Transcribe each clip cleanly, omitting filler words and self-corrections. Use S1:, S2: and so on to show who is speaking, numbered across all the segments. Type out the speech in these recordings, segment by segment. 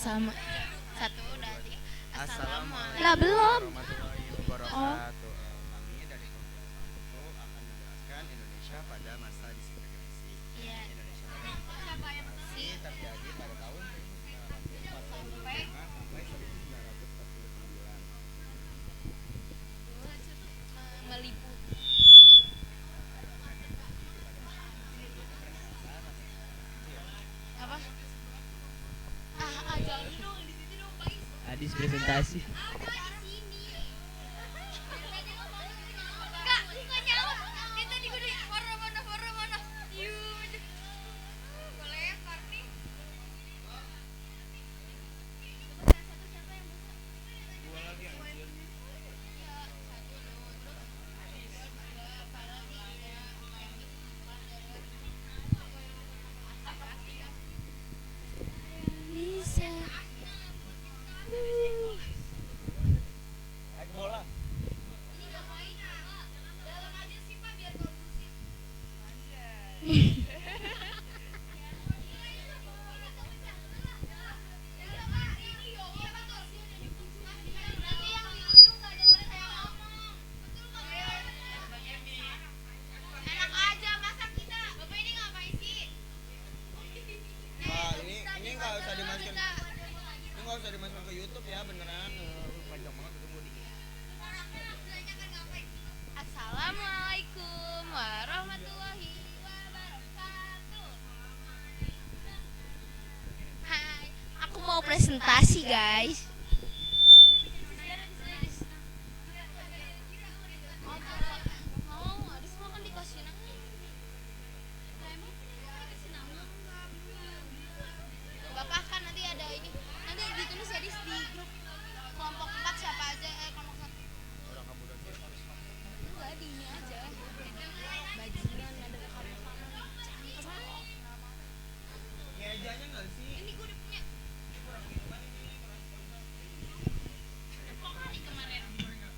S1: Sama satu udah tiga. Assalamualaikum. Lah
S2: Assalamualaikum
S1: belum.
S2: warahmatullahi
S1: Oh.
S2: wabarakatuh. Kami dari kelompok 1 akan menjelaskan Indonesia pada masa disintegrasi.
S1: Iya.
S2: Indonesia pada masa disintegrasi terjadi pada tahun 1945 sampai 1949.
S1: Meliputi apa? Jangan dong di sini dong, Pais.
S3: Adis presentasi.
S1: Kak, nggak nyala. Ini tadi gue di warna mana? Yuk. Gue lempar nih. Bisa.
S2: Bola.
S1: Enak aja masak kita. Bapak ini ngapain sih?
S2: Wah, ini nggak usah dimasukin. Ini nggak usah dimasukin ke YouTube ya, beneran. Panjang banget itu body.
S1: Assalamualaikum warahmatullahi wabarakatuh. Hai, aku mau presentasi guys. Mau, Adis mau kan dikasih nama. Bapak kan nanti ada ini. Nanti ditulis ya di grup kelompok 4 siapa aja kelompok 1. Enggak di ini aja. Bajingan ada rekaman.
S2: Mejanya nggak sih?
S1: Ini gue udah punya. Kemarin.
S2: Mega.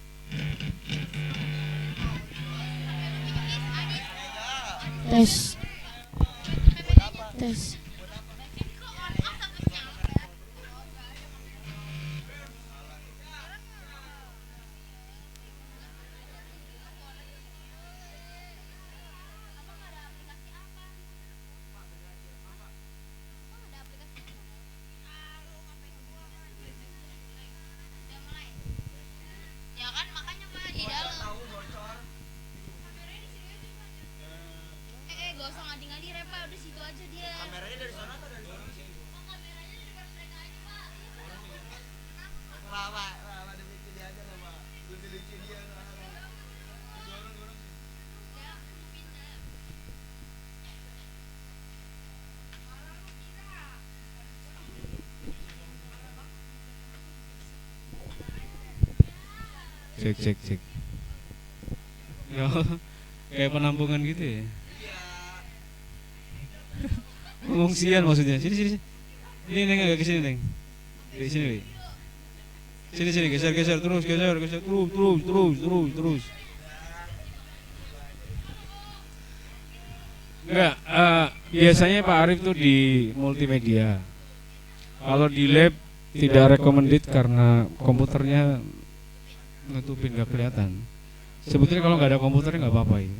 S1: Tes.
S2: Buat apa?
S1: Tes. Ya kan makanya mah di dalam.
S2: Tahu bocor.
S1: Gak usah ngadi-ngadi Repa, udah situ aja dia.
S2: Kameranya dari sana atau dari sana? Pak, demi dia aja lah, Pak. Lebih lucu dia. Dorong.
S3: Cek. Ya, kayak penampungan gitu ya. Pengungsian maksudnya. Sini. Ini Neng agak kesini Neng. Di sini Wi. Sini geser terus terus. Enggak, biasanya Pak Arif tuh di multimedia. Kalau di lab tidak recommended karena komputernya nutupin nggak kelihatan. Sebetulnya kalau nggak ada komputernya nggak apa-apa ya.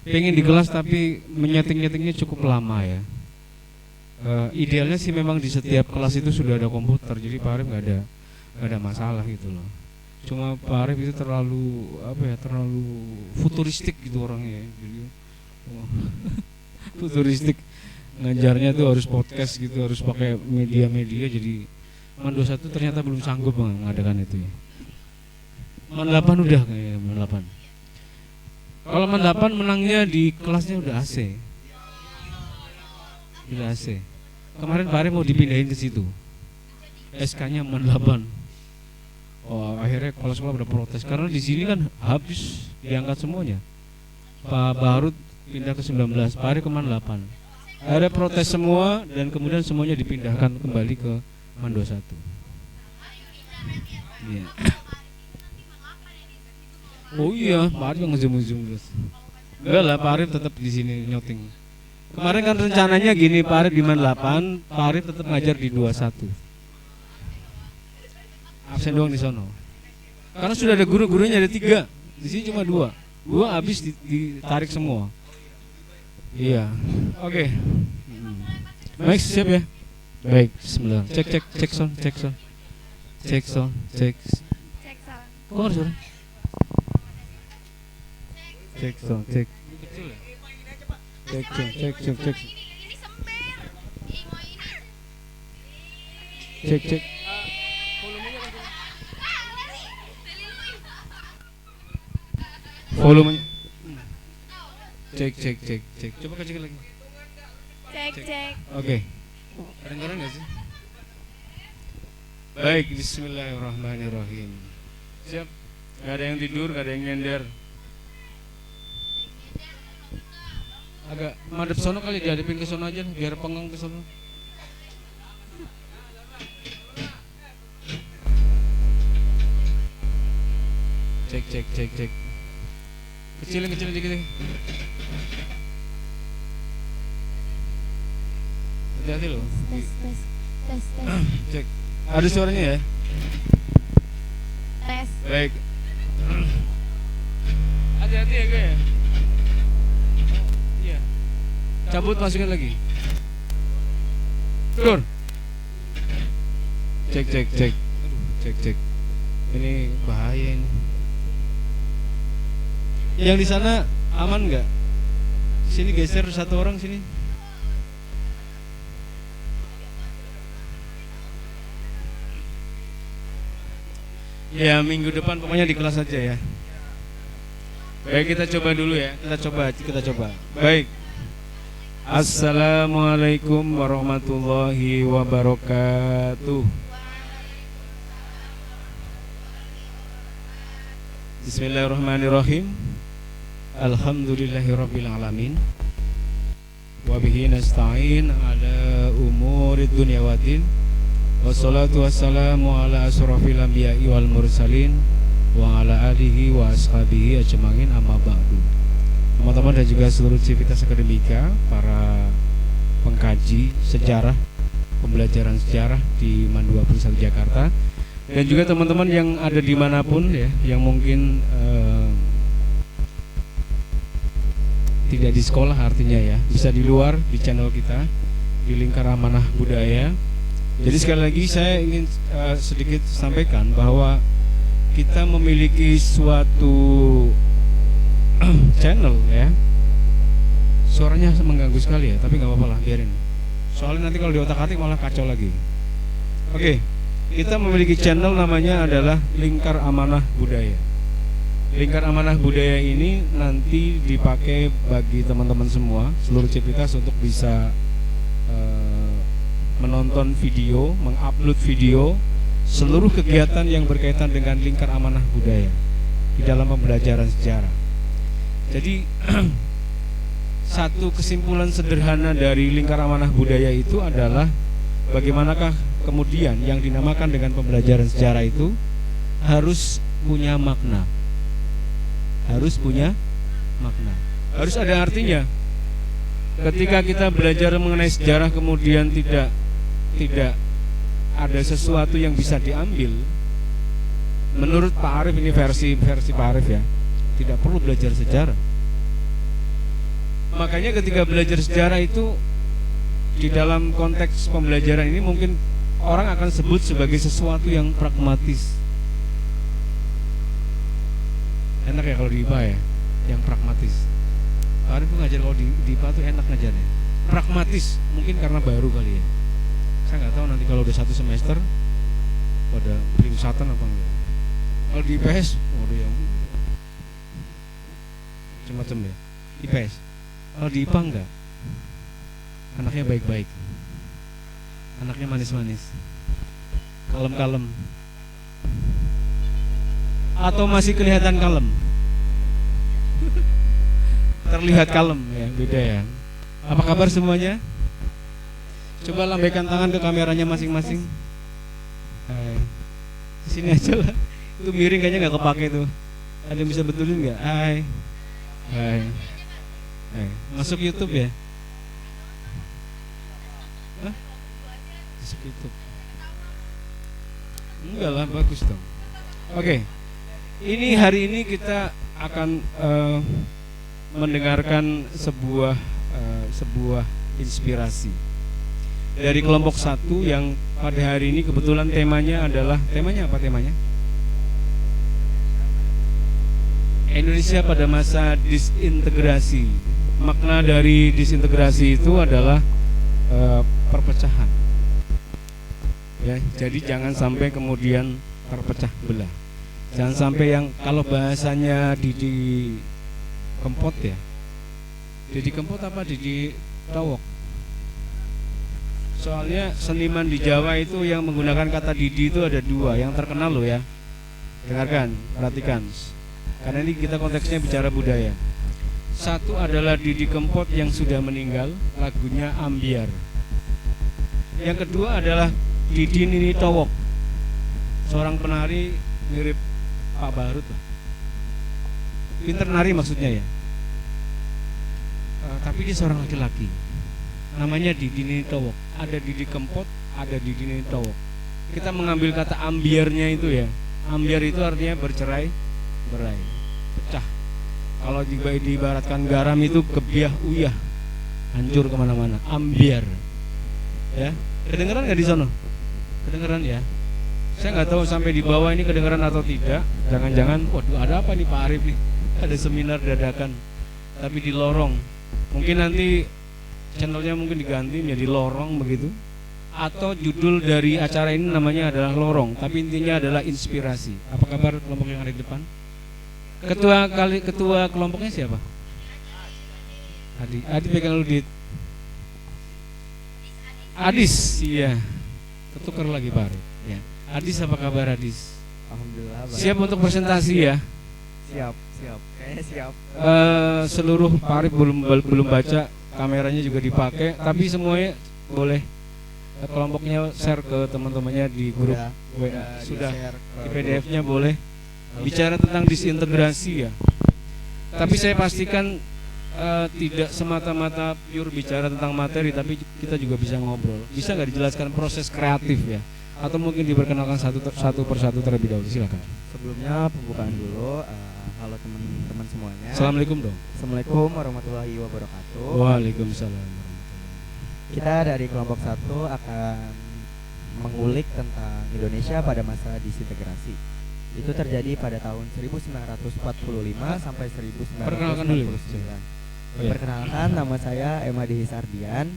S3: Pengen di kelas tapi menyetingnya cukup lama ya. Idealnya sih memang di setiap kelas itu sudah ada komputer, jadi Pak Arif nggak ada masalah gitu loh. Cuma Pak Arif itu terlalu futuristik gitu orangnya. Jadi, futuristik, ngajarnya tuh harus podcast gitu, harus pakai media-media. Jadi Mando 1 ternyata belum sanggup mengadakan itu ya. Man 8 udah kayaknya, Man 8. Kalau Man 8 menangnya di kelasnya udah AC. Udah AC. Kemarin Pak Arif mau dipindahin ke situ. SK-nya Man 8. Oh, akhirnya kepala sekolah udah protes karena di sini kan habis diangkat semuanya. Pak Barut pindah ke 19, Pak Arif ke Man 8. Akhirnya protes semua dan kemudian semuanya dipindahkan kembali ke Man 21. Iya. Oh iya, Pak Arif yang ngezoom terus. Enggak lah, Pak Arif tetap di sini nyoting. Kemarin kan rencananya gini, Pak Arif di Man 8, Pak Arif tetap ngajar di 21. absen doang di sono. Karena sudah ada guru-gurunya ada 3, di sini cuma 2 habis ditarik semua. Iya, oke. Baik, siap ya. Baik, bismillah. Cek sound. Kok harus suara? Cek sound. Cek.
S1: Ini sember. Mau ini.
S3: Cek. Volumenya. Cek. Coba kecil lagi.
S1: Cek.
S3: Oke. Kedengaran nggak sih? Baik, bismillahirrahmanirrahim. Siap. Gak ada yang tidur, gak ada yang nyender. Agak madep sono kali, dihadapin ke sono aja, biar pengeng ke sono. Cek. Kecilin dikit. Hati-hati loh.
S1: Tes.
S3: Cek. Ada suaranya ya?
S1: Tes.
S3: Baik. Hati-hati ya gue ya. Iya. Cabut, masukin lagi. Tur. Cek. Aduh, cek. Ini bahaya ini. Yang di sana aman nggak? Sini geser satu orang sini. Ya, minggu depan pokoknya di kelas aja ya. Baik, kita coba dulu ya. Kita coba. Baik. Assalamualaikum warahmatullahi wabarakatuh. Bismillahirrahmanirrahim. Alhamdulillahirabbil alamin. Wa bihi nasta'in ala umurid dunya waddin. Wassalatu wassalamu ala asrofil anbiya'i wal mursalin wa ala alihi wa ashabihi ajma'in, amma ba'du. Teman-teman dan juga seluruh civitas akademika, para pengkaji sejarah, pembelajaran sejarah di MAN 21 Jakarta, dan juga teman-teman yang ada dimanapun ya, yang mungkin tidak di sekolah artinya ya, bisa di luar di channel kita di Lingkar Amanah Budaya. Jadi sekali lagi saya ingin sedikit sampaikan bahwa kita memiliki suatu channel ya. Suaranya mengganggu sekali ya, tapi nggak apa-apa lah, biarin. Soalnya nanti kalau di otak-atik malah kacau lagi. Oke, kita memiliki channel namanya adalah Lingkar Amanah Budaya. Lingkar Amanah Budaya ini nanti dipakai bagi teman-teman semua, seluruh civitas untuk bisa menonton video, mengupload video seluruh kegiatan yang berkaitan dengan Lingkar Amanah Budaya di dalam pembelajaran sejarah. Jadi satu kesimpulan sederhana dari Lingkar Amanah Budaya itu adalah bagaimanakah kemudian yang dinamakan dengan pembelajaran sejarah itu harus punya makna. Harus punya makna. Harus ada artinya. Ketika kita belajar mengenai sejarah kemudian tidak ada sesuatu yang bisa diambil, menurut Pak Arif, ini versi Pak Arif ya, tidak perlu belajar sejarah. Makanya ketika belajar sejarah itu di dalam konteks pembelajaran ini mungkin orang akan sebut sebagai sesuatu yang pragmatis. Enak ya kalau di IPA ya, yang pragmatis. Pak Arif ngajar kalau di IPA tuh enak ngajarnya. Pragmatis, mungkin karena baru kali ya. Saya nggak tahu nanti kalau udah 1 semester pada peringatan apa enggak. Kalau di IPS, waduh ya, macam-macam ya. IPS. Kalau di IPA enggak. Anaknya baik-baik. Anaknya manis-manis. Kalem-kalem. Atau masih kelihatan kalem? Terlihat kalem ya, beda ya. Apa kabar semuanya? Coba lambaikan tangan ke kameranya masing-masing. Hai. Sini aja lah. Itu miring kayaknya nggak kepake tuh. Ada yang bisa betulin nggak? Hai. Hai. Hai. Masuk YouTube ya? Hah? Masuk YouTube. Enggak lah, bagus dong. Oke. Ini hari ini kita akan mendengarkan sebuah inspirasi dari kelompok 1 yang pada hari ini kebetulan temanya apa temanya? Indonesia pada masa disintegrasi. Makna dari disintegrasi itu adalah perpecahan. Ya, jadi jangan sampai kemudian terpecah belah. Jangan sampai yang kalau bahasanya Didi Kempot ya. Didi Kempot apa Didi Towok? Soalnya seniman di Jawa itu yang menggunakan kata Didi itu ada 2 yang terkenal loh ya. Dengarkan, perhatikan. Karena ini kita konteksnya bicara budaya. Satu adalah Didi Kempot yang sudah meninggal, lagunya Ambiar. Yang kedua adalah Didi Nini Towok, seorang penari mirip Pak Barut lah. Pinter nari maksudnya ya. Tapi dia seorang laki-laki. Namanya Didi Nini Towok. Ada Didi Kempot, ada Didi Nini Towok. Kita mengambil kata ambiarnya itu ya. Ambiar itu artinya bercerai, berai, pecah. Kalau diibaratkan garam itu kebiah uyah, hancur kemana-mana. Ambiar. Ya, kedengeran nggak di sana? Kedengeran ya? Saya nggak tahu sampai di bawah ini kedengeran atau tidak. Jangan-jangan, waduh ada apa nih Pak Arif nih? Ada seminar dadakan, tapi di lorong. Mungkin nanti channelnya mungkin diganti menjadi lorong begitu. Atau judul dari acara ini namanya adalah lorong, tapi intinya adalah inspirasi. Apa kabar kelompok yang ada di depan? Ketua kelompoknya siapa? Adi pegang dulu Adis, iya. Ketukar lagi Pak Arif. Ya. Adis apa kabar Adis?
S2: Alhamdulillah. Baik.
S3: Siap untuk presentasi ya?
S2: Siap. Kayaknya siap.
S3: Seluruh Pak Arif belum baca, kameranya juga dipakai, tapi semuanya boleh kelompoknya share ke teman-temannya di grup WA. Sudah di PDF-nya boleh. Bicara tentang disintegrasi ya. Tapi saya pastikan tidak semata-mata pure bicara tentang materi, tapi kita juga bisa ngobrol. Bisa nggak dijelaskan proses kreatif ya? Atau mungkin diperkenalkan satu persatu terlebih dahulu, silakan.
S2: Sebelumnya pembukaan dulu. Halo teman-teman semuanya.
S3: Assalamualaikum dong.
S2: Assalamualaikum warahmatullahi wabarakatuh.
S3: Waalaikumsalam.
S2: Kita dari kelompok 1 akan mengulik tentang Indonesia pada masa disintegrasi. Itu terjadi pada tahun 1945 sampai 1949.
S3: Perkenalkan dulu.
S2: Perkenalkan, nama saya Emadi Hisardian.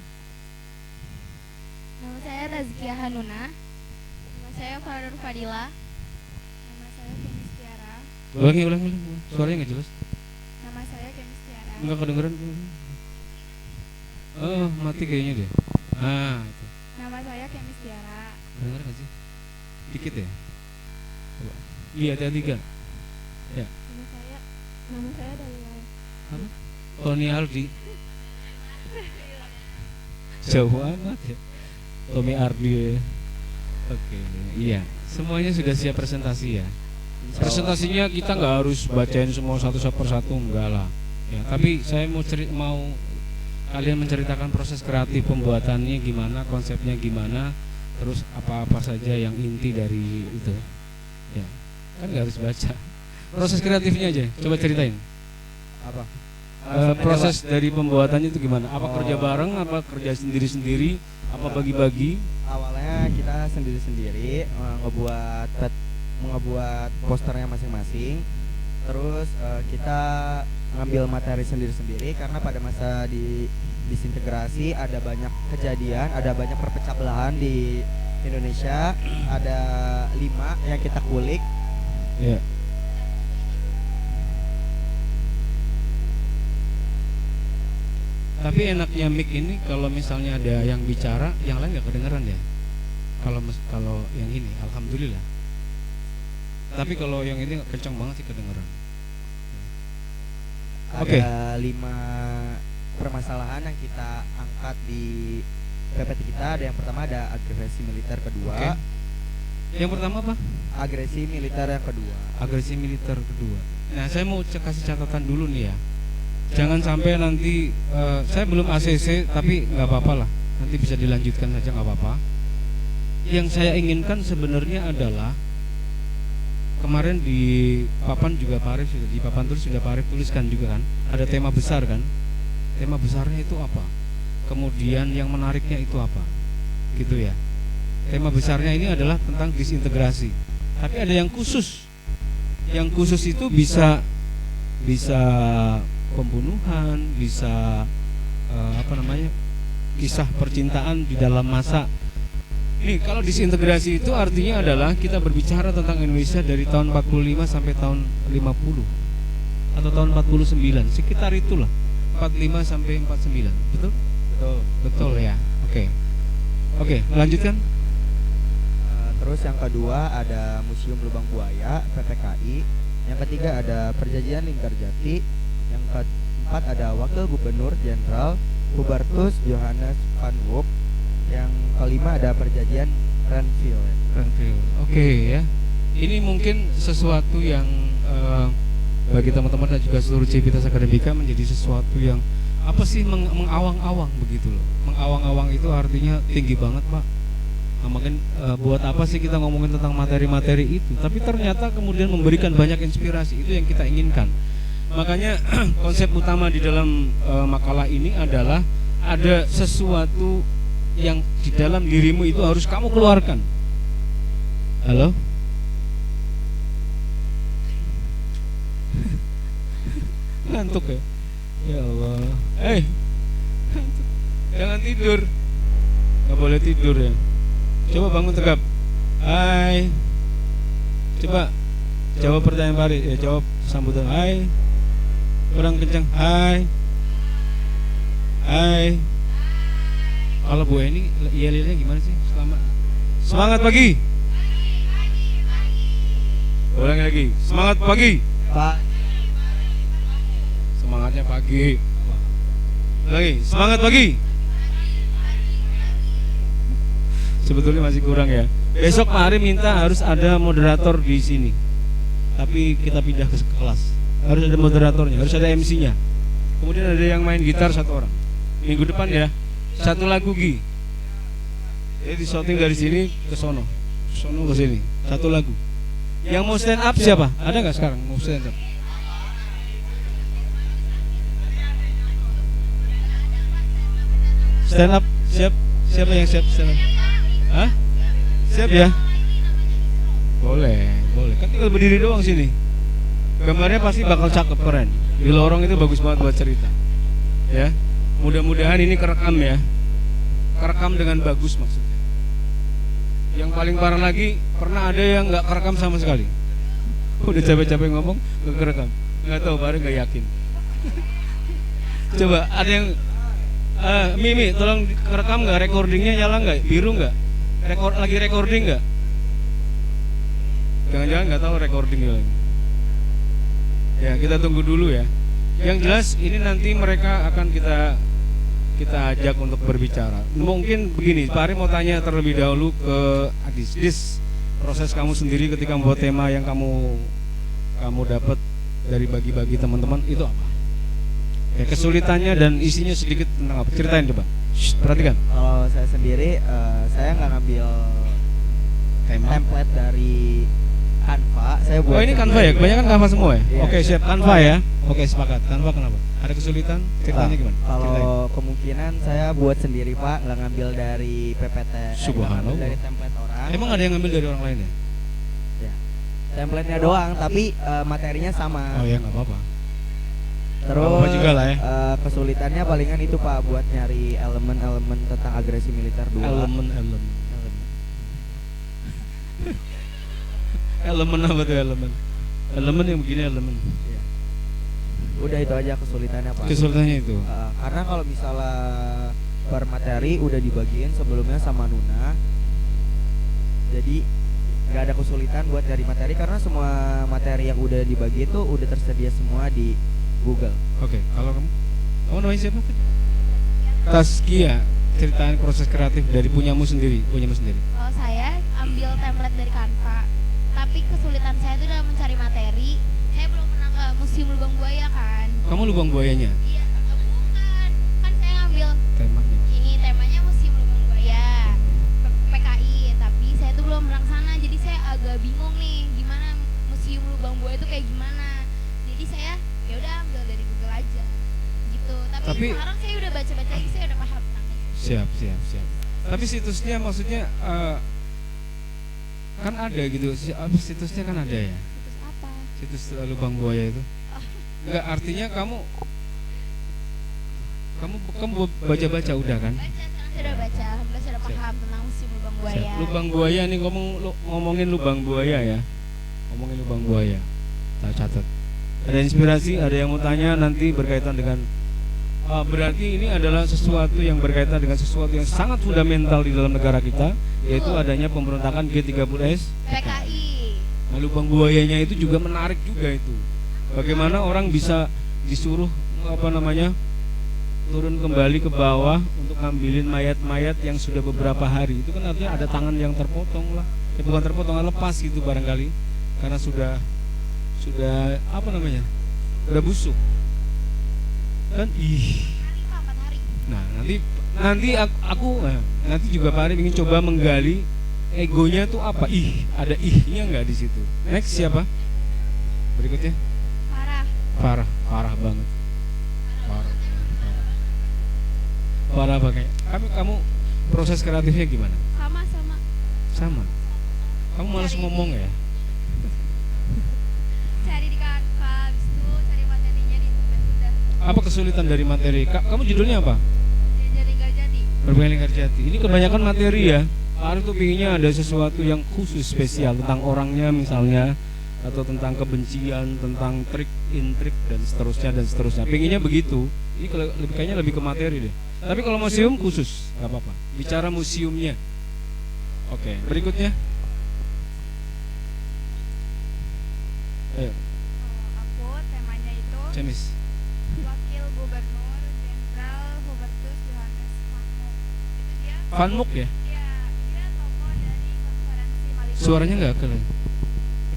S1: Nama saya Tazkia Hanuna. Nama saya Farah Fadila. Nama saya Kemis Tiara.
S3: Ulangi. Suaranya nggak jelas.
S1: Nama saya Kemis Tiara.
S3: Nggak kedengeran. Oh, mati kayaknya deh. Itu.
S1: Nama saya Kemis Tiara.
S3: Kedengeran nggak sih? Dikit ya. Coba. Iya, hati-hati kan. Ya.
S1: Nama saya Dalila.
S3: Apa? Tony Aldi. Jauh amat ya. Tommy Ardi ya. Oke, iya. Semuanya sudah siap presentasi ya. Presentasinya kita nggak harus bacain semua satu persatu, enggak lah. Ya, tapi saya mau kalian menceritakan proses kreatif pembuatannya gimana, konsepnya gimana, terus apa-apa saja yang inti dari itu. Ya, kan nggak harus baca. Proses kreatifnya aja, coba ceritain.
S2: Apa?
S3: Proses dari pembuatannya itu gimana? Apa kerja bareng, apa kerja sendiri-sendiri, apa bagi-bagi?
S2: Awalnya kita sendiri-sendiri ngebuat posternya masing-masing. Terus kita ngambil materi sendiri-sendiri karena pada masa disintegrasi ada banyak kejadian, ada banyak perpecah belahan di Indonesia. Ada 5 yang kita kulik.
S3: Ya. Tapi enaknya mic ini kalau misalnya ada yang bicara, yang lain nggak kedengeran ya. Kalau yang ini, alhamdulillah. Tapi kalau yang ini kencang banget sih kedengeran. Oke.
S2: Ada 5 permasalahan yang kita angkat di PPT kita. Ada yang pertama ada agresi militer kedua.
S3: Oke. Yang pertama apa?
S2: Agresi militer yang kedua.
S3: Agresi militer kedua. Nah, saya mau kasih catatan dulu nih ya. Jangan sampai nanti saya belum ACC, tapi nggak apa-apa lah. Nanti bisa dilanjutkan saja, nggak apa-apa. yang saya inginkan sebenarnya adalah kemarin di papan juga Pak Arif sudah, di papan tulis sudah Pak Arif tuliskan juga kan, ada tema besar kan, tema besarnya itu apa, kemudian yang menariknya itu apa, gitu ya. Tema besarnya ini adalah tentang disintegrasi, tapi ada yang khusus. Yang khusus itu bisa pembunuhan, bisa kisah percintaan di dalam masa. Nih, kalau disintegrasi itu artinya adalah kita berbicara tentang Indonesia dari tahun 45 sampai tahun 50 atau tahun 49, sekitar itulah, 45 sampai 49. Betul?
S2: Betul.
S3: Betul ya. Oke, lanjutkan.
S2: Terus yang kedua ada Museum Lubang Buaya PPKI. Yang ketiga ada Perjanjian Linggarjati. Yang keempat ada Wakil Gubernur Jenderal Hubertus Johannes van Woop. Yang kelima ada Perjanjian Renville.
S3: Oke ya. Ini mungkin sesuatu yang bagi teman-teman dan juga seluruh Civitas Akademika menjadi sesuatu yang apa sih, mengawang-awang begitu loh. Mengawang-awang itu artinya tinggi banget, Pak. Nah, mungkin buat apa sih kita ngomongin tentang materi-materi itu? Tapi ternyata kemudian memberikan banyak inspirasi, itu yang kita inginkan. Makanya konsep utama di dalam makalah ini adalah ada sesuatu yang di dalam dirimu itu harus kamu keluarkan. Halo? Ngantuk ya? Ya Allah. Jangan tidur. Gak boleh tidur ya. Coba bangun tegap. Hai. Coba jawab pertanyaan Pak Ari. Jawab sambutan. Hai. Kurang kencang. Hai. Hai. Kalau Bu Eni yel-yelnya gimana sih? Semangat pagi. Ulang lagi. Semangat pagi.
S2: Pak.
S3: Semangatnya pagi. Lagi. Semangat pagi. Sebetulnya masih kurang ya. Besok Pak Ari minta harus ada moderator di sini. Tapi kita pindah ke kelas. Harus ada moderatornya, harus ada MC-nya. Kemudian ada yang main gitar satu orang. Minggu depan ya. Satu lagu Gi. Jadi shooting dari sini ke sono ke sini. Satu lagu. Yang mau stand up siapa? Ada nggak sekarang mau stand up? Stand up siap? Siapa yang siap stand up? Hah? Siap ya? Boleh. Kan tinggal berdiri doang sini. Gambarnya pasti bakal cakep, keren. Di lorong itu bagus banget buat cerita. Ya. Mudah-mudahan ini kerekam ya. Kerekam dengan bagus maksudnya. Yang paling parah lagi, pernah ada yang nggak kerekam sama sekali. Udah capek-capek ngomong, nggak kerekam. Nggak tahu, baru nggak yakin. Coba ada yang Mimi, tolong kerekam nggak, recordingnya nyala nggak, biru nggak, lagi recording nggak? Jangan-jangan nggak tahu recordingnya lagi. Ya kita tunggu dulu ya. Yang jelas ini nanti mereka akan kita ajak untuk berbicara. Mungkin begini, Pak Ari mau tanya terlebih dahulu ke Adis. Proses kamu sendiri ketika membuat tema yang kamu dapat dari bagi-bagi teman-teman itu apa? Ya, kesulitannya dan isinya sedikit tentang apa? Ceritain coba. Perhatikan.
S2: Kalau saya sendiri, saya nggak ngambil template dari Canva. Saya buat.
S3: Oh ini Canva ya? Kebanyakan Canva semua ya?
S2: Iya.
S3: Oke, siap. Canva ya? Oke, sepakat. Canva kenapa? Ada kesulitan? Ceritanya gimana?
S2: Kalau kemungkinan saya buat sendiri Pak, nggak ngambil dari PPT.
S3: Subhanallah.
S2: Dari template orang.
S3: Emang ada yang ngambil dari orang lain ya?
S2: Ya. Template-nya doang, tapi materinya sama.
S3: Oh ya, nggak apa-apa.
S2: Terus
S3: Apa juga lah ya.
S2: Kesulitannya palingan itu Pak, buat nyari elemen-elemen tentang agresi militer dulu.
S3: Elemen apa tuh elemen? Elemen yang begini elemen.
S2: Iya. Udah itu aja kesulitannya Pak.
S3: Kesulitannya itu.
S2: Karena kalau misalnya per materi udah dibagiin sebelumnya sama Nuna, jadi nggak ada kesulitan buat cari materi karena semua materi yang udah dibagi itu udah tersedia semua di Google.
S3: Oke, kalau kamu namanya siapa? Taskia, ceritain proses kreatif dari punyamu sendiri.
S1: Kalau saya ambil template dari Canva, tapi kesulitan saya itu dalam mencari materi. Saya belum pernah ke Museum Lubang Buaya kan.
S3: Kamu lubang buayanya?
S1: Iya, bukan. Kan saya ngambil
S3: Temanya.
S1: ini temanya Museum Lubang Buaya PKI, tapi
S3: Tapi
S1: sekarang saya udah baca-baca lagi, saya udah paham tentang itu.
S3: siap. Tapi situsnya maksudnya kan ada gitu. Situsnya kan ada ya.
S1: Situs apa?
S3: Situs lubang buaya itu. Enggak, artinya kamu baca-baca udah kan?
S1: Baca, sekarang saya udah baca, alhamdulillah saya udah paham tentang musim lubang buaya.
S3: Lubang buaya nih, ngomongin lubang buaya ya. Ngomongin lubang buaya. Kita catat. Ada inspirasi, ada yang mau tanya nanti berkaitan dengan berarti ini adalah sesuatu yang berkaitan dengan sesuatu yang sangat fundamental di dalam negara kita, yaitu adanya pemberontakan G30S
S1: PKI.
S3: Nah, lubang buayanya itu juga menarik juga itu. Bagaimana orang bisa disuruh turun kembali ke bawah untuk ngambilin mayat-mayat yang sudah beberapa hari. Itu kan artinya ada tangan yang terpotong lah. Ya, bukan terpotong, lepas gitu barangkali. Karena sudah udah busuk. Dan nah nanti juga Pak Arif ingin coba menggali egonya tuh apa. Ada ihnya nggak di situ. Next siapa berikutnya? Parah banget, parah banget. Kamu proses kreatifnya gimana? Sama kamu malas ngomong ya?
S1: Cari di Canva, habis itu cari materinya di internet udah.
S3: Apa kesulitan dari materi? Kamu judulnya apa? Berbeda lingkar jati. Ini kebanyakan materi ya. Pak Arif tuh pinginnya ada sesuatu yang khusus spesial tentang orangnya misalnya, atau tentang kebencian, tentang intrik dan seterusnya. Pinginnya begitu. Ini kayaknya lebih ke materi deh. Tapi kalau museum khusus, nggak apa-apa. Bicara museumnya. Oke, berikutnya. Ayo.
S4: Aku temanya itu
S3: Cemis.
S4: Wakil Gubernur Jenderal Hubertus Johannes Vanmuk. Itu dia.
S3: Vanmuk ya?
S4: Iya, dia tokoh dari konferensi Malino.
S3: Suaranya nggak keren.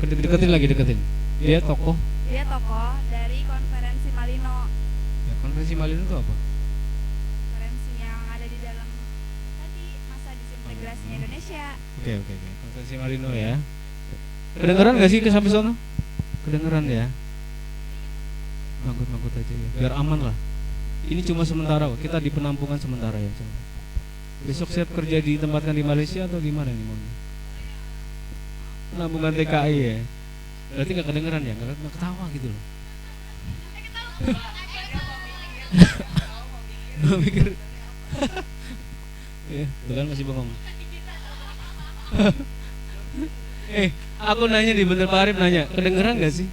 S3: Deketin. Dia tokoh.
S4: Dia tokoh dari konferensi Malino.
S3: Ya, konferensi Malino itu apa?
S4: Konferensi yang ada di dalam tadi masa disintegrasinya Indonesia.
S3: Oke. Konferensi Malino ya. Kedengeran nggak sih ke sampai sono? Kedengeran ya. Mangkut aja ya. Biar aman lah. Ini cuma sementara kok. Kita di penampungan sementara ya. Besok siap kerja ditempatkan di Malaysia atau di mana nih mau? Penampungan TKI ya. Berarti nggak kedengeran ya? Nggak ketawa gitu loh. Nggak mikir. Ya, tuh kan masih bengong. Aku nanya di bener Pak Arif nanya, kedengeran gak sih?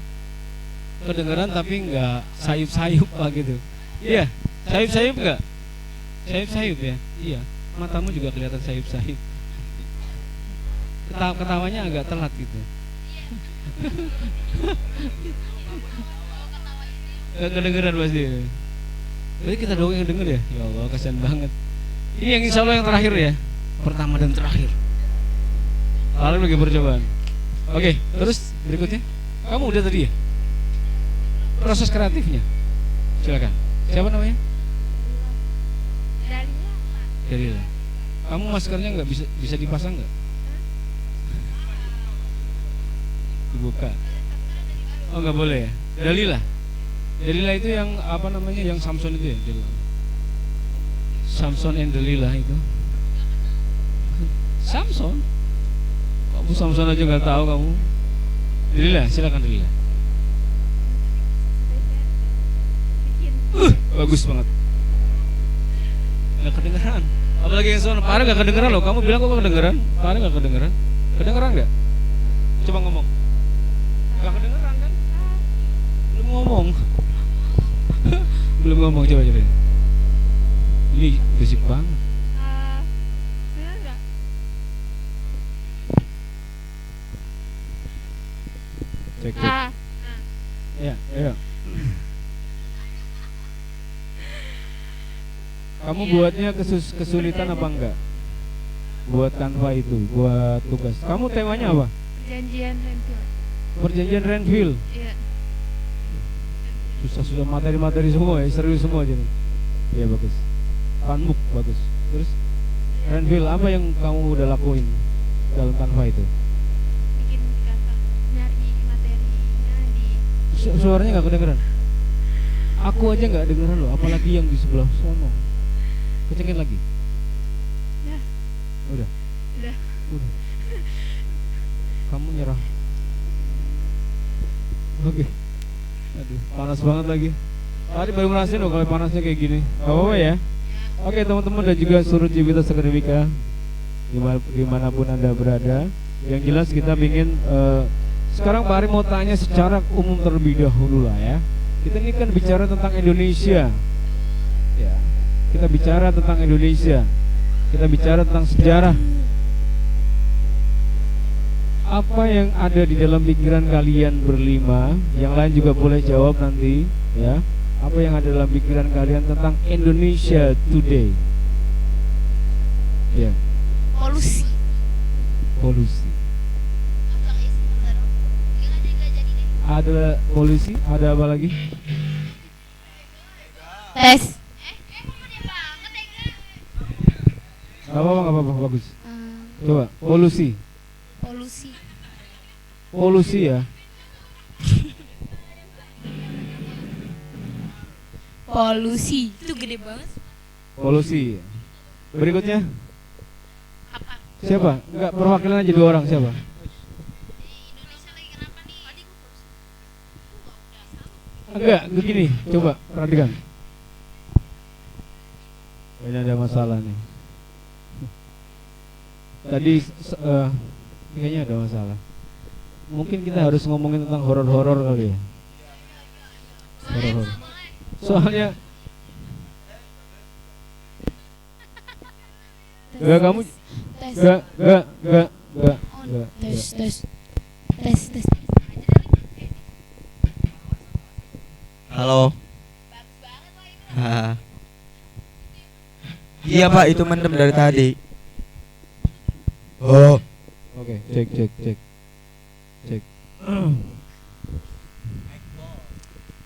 S3: Kedengeran tapi nggak sayup-sayup Pak gitu. Iya, sayup-sayup nggak? Sayup-sayup ya? Iya, matamu juga kelihatan sayup-sayup. Ketawanya agak telat gitu. Kedengeran pasti. Berarti kita doang yang denger ya? Ya Allah, kasihan banget. Ini yang insya Allah yang terakhir ya, pertama dan terakhir. Lalu lagi percobaan. Oke, terus berikutnya. Kamu udah tadi ya? Proses kreatifnya. Silakan. Siapa namanya? Dalila. Kamu maskernya nggak bisa dipasang nggak? Dibuka. Oh nggak boleh ya? Dalila itu yang apa namanya? Yang Samson itu ya? Samson and Dalila itu. Samson? Kamu Samson aja nggak tahu kamu. Dalila, silakan Dalila. Bagus banget. Nggak kedengeran. Apalagi yang soal Pak Arif nggak kedengeran loh. Kamu bilang kok kedengeran? Pak Arif nggak kedengeran. Kedengeran nggak? Coba ngomong. Nggak kedengeran kan? Belum ngomong. Belum ngomong, coba. Ini berisik banget.
S4: Benar nggak?
S3: Cek. Ya. Kamu buatnya kesulitan apa enggak? Buat Canva itu, buat tugas. Kamu temanya apa?
S4: Perjanjian Renville.
S3: Perjanjian Renville.
S4: Iya.
S3: Susah materi-materi semua ya, serius semua jadi. Iya bagus. Vanmuk bagus. Terus Renville, apa yang kamu udah lakuin dalam Canva itu?
S4: Bikin di Canva, nyari materinya di.
S3: Suaranya nggak kedengeran. Aku aja nggak dengeran loh, apalagi yang di sebelah sono. Kencengin lagi.
S4: Udah.
S3: Udah.
S4: Udah.
S3: Udah. Kamu nyerah. Oke. Aduh, panas banget lagi. Tadi baru ngerasain loh kalau panasnya kayak gini. Gak apa-apa ya. Oke teman-teman dan juga seluruh Civitas Akademika dimanapun Anda berada. Yang jelas kita ingin sekarang Pak Ari mau tanya secara umum terlebih dahulu lah ya. Kita ini kan bicara tentang Indonesia ya. Kita bicara tentang Indonesia. Kita bicara tentang sejarah. Apa yang ada di dalam pikiran kalian berlima, yang lain juga boleh jawab nanti ya. Apa yang ada dalam pikiran kalian tentang Indonesia today? Ya.
S1: Polusi.
S3: Polusi. Ada polusi, ada apa lagi?
S1: Tes.
S3: Gak apa-apa, bagus. Coba, polusi.
S1: Polusi.
S3: Polusi ya.
S1: Polusi. Itu gede banget.
S3: Polusi. Berikutnya
S1: Apa?
S3: siapa? Enggak, perwakilan aja 2 orang, siapa?
S1: Indonesia lagi kenapa nih?
S3: Enggak, begini, coba perhatikan. Ini ada masalah nih. Tadi kayaknya ada masalah. Mungkin kita harus ngomongin tentang horor-horor kali ya. Horor-horor. Soalnya enggak kamu
S1: Tes.
S3: enggak.
S1: Tes.
S2: Halo. Haha. Iya Pak, itu mendem dari tadi. Oh.
S3: Oke, cek.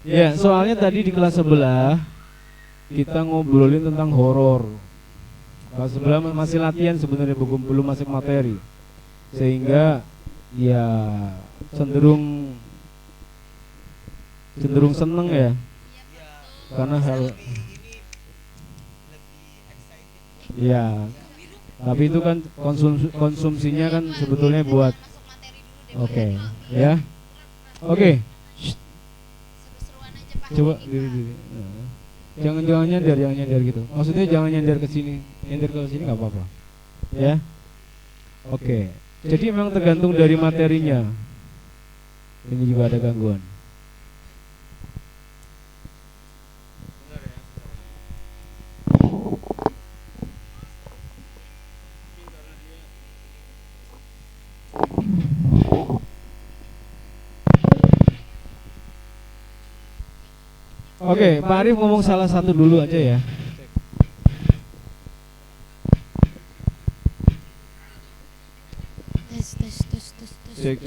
S3: Ya, soalnya tadi di kelas sebelah kita ngobrolin tentang horor. Kelas sebelah masih latihan sebenarnya, belum masuk materi. Sehingga ya cenderung seneng ya. Karena hal ya, tapi itu kan konsumsinya kan sebetulnya buat oke, ya. Oke.
S1: Seru-seruan aja Pak.
S3: Coba diri. Jangan nyender gitu. Maksudnya jangan nyender ke sini. Nyender ke sini enggak apa-apa. Ya. Oke. Jadi memang tergantung dari materinya. Ini juga ada gangguan. Oke, Pak Arif ngomong salah satu dulu aja ya.
S1: Tes.
S3: Cek.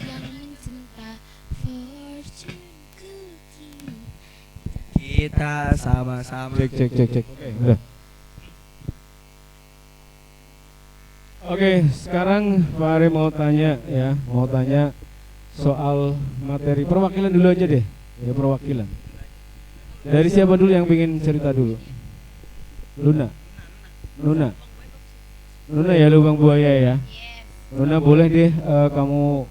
S1: Yang mencinta fortune cookie.
S2: Kita sama-sama.
S3: Cek. Oke, udah. Oke, sekarang Pak Arif mau tanya soal materi. Perwakilan dulu aja deh. Ya, perwakilan. Dari siapa dulu yang ingin cerita dulu? Nuna ya, Lubang Buaya ya. Nuna boleh deh, kamu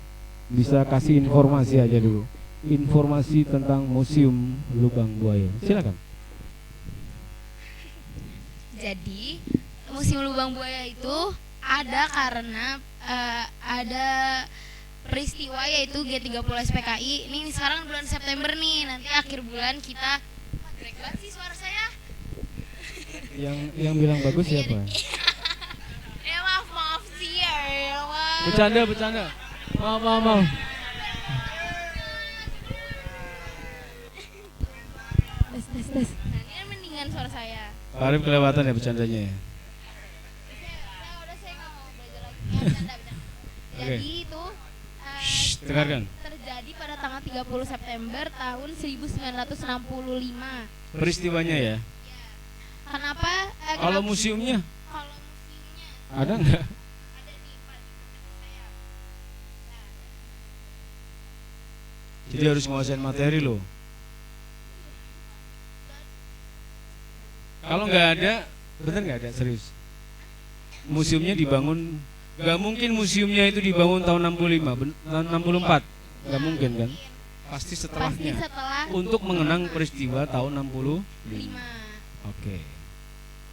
S3: bisa kasih informasi aja dulu. Informasi tentang Museum Lubang Buaya. Silakan.
S1: Jadi Museum Lubang Buaya itu ada karena ada peristiwa yaitu G30 SPKI. Ini sekarang bulan September nih, nanti akhir bulan kita jelek banget sih suara saya.
S3: Yang bilang bagus siapa?
S1: Ya maaf sih ya.
S3: Bercanda. Mau.
S1: Tes. Nah, ini kan mendingan suara saya.
S3: Pak Arif kelewatan ya bercandanya ya.
S1: Saya nggak mau belajar lagi. Ya, bercanda.
S3: Oke.
S1: Jadi itu
S3: Dengarkan.
S1: terjadi pada tanggal 30 September tahun 1965.
S3: Peristiwanya ya.
S1: Kenapa?
S3: Kalau museumnya
S1: Kalau museumnya
S3: ada nggak?
S1: ada nih Pak di belakang saya. Nah,
S3: Jadi harus menguasain materi loh. Kalau nggak ada, bener nggak ada, serius. Museumnya dibangun, nggak mungkin museumnya itu dibangun tahun 65, tahun 64, nggak mungkin kan? Pasti
S1: Pasti
S3: setelahnya.
S1: setelah
S3: Untuk mengenang peristiwa tahun 65.
S1: 5.
S3: Oke.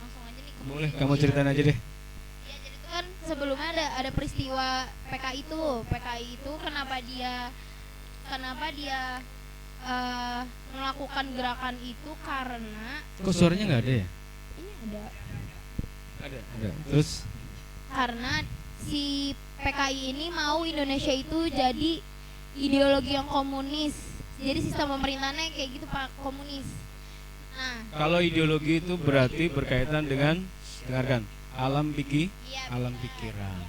S1: Langsung aja nih ke
S3: Boleh,
S1: museum.
S3: kamu ceritain aja deh.
S1: Ya, jadi itu kan sebelumnya ada peristiwa PKI itu. PKI itu kenapa dia melakukan gerakan itu karena
S3: Kok suaranya nggak ada ya?
S1: ini ada
S3: Ada. Terus
S1: karena si PKI ini mau Indonesia itu jadi ideologi yang komunis. Jadi sistem pemerintahannya kayak gitu Pak, komunis. Nah,
S3: kalau ideologi itu berarti berkaitan dengan, dengarkan, alam
S1: iya.
S3: pikiran.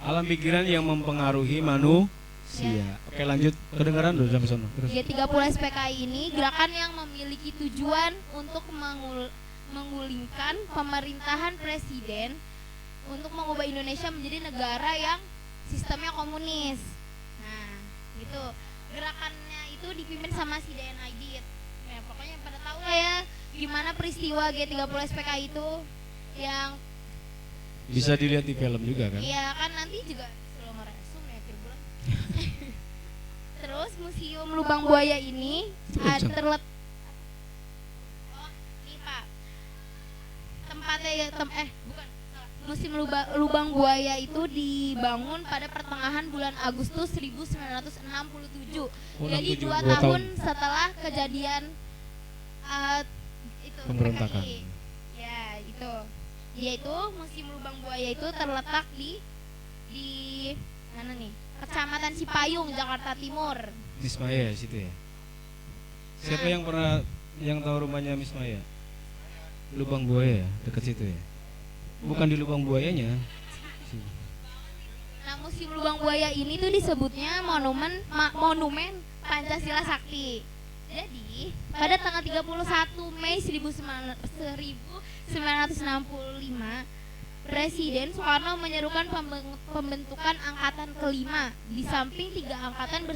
S3: Alam pikiran yang mempengaruhi manusia. Oke, lanjut. Kedengaran dulu sampai sana. Terus.
S1: G30 SPKI ini gerakan yang memiliki tujuan untuk menggulingkan pemerintahan presiden untuk mengubah Indonesia menjadi negara yang sistemnya komunis. Nah, gitu. Gerakannya itu dipimpin sama si Dayan Aidit. Ya, pokoknya pada tahu lah ya gimana peristiwa G30 SPKI itu yang
S3: Bisa dilihat di film juga kan?
S1: iya kan nanti juga selalu ngeresum ya akhir bulan. Terus Museum Lubang Buaya ini terletak nih Pak. Tempatnya bukan salah. Museum Lubang Buaya itu dibangun pada pertengahan bulan Agustus 1967. Jadi 2
S3: dua
S1: tahun
S3: tahun.
S1: setelah kejadian itu
S3: Pemberontakan.
S1: PKI. Ya, itu. Yaitu Museum Lubang Buaya itu terletak di mana nih? Kecamatan Cipayung, Jakarta Timur.
S3: Miss Maya ya situ ya. Siapa yang pernah tahu rumahnya Miss Maya? Lubang Buaya ya, dekat situ ya. Bukan di Lubang Buayanya.
S1: Nah, Museum Lubang Buaya ini tuh disebutnya monumen Pancasila Sakti. Jadi, pada tanggal 31 Mei 1965, Presiden Soekarno menyerukan pembentukan angkatan kelima di samping 3 angkatan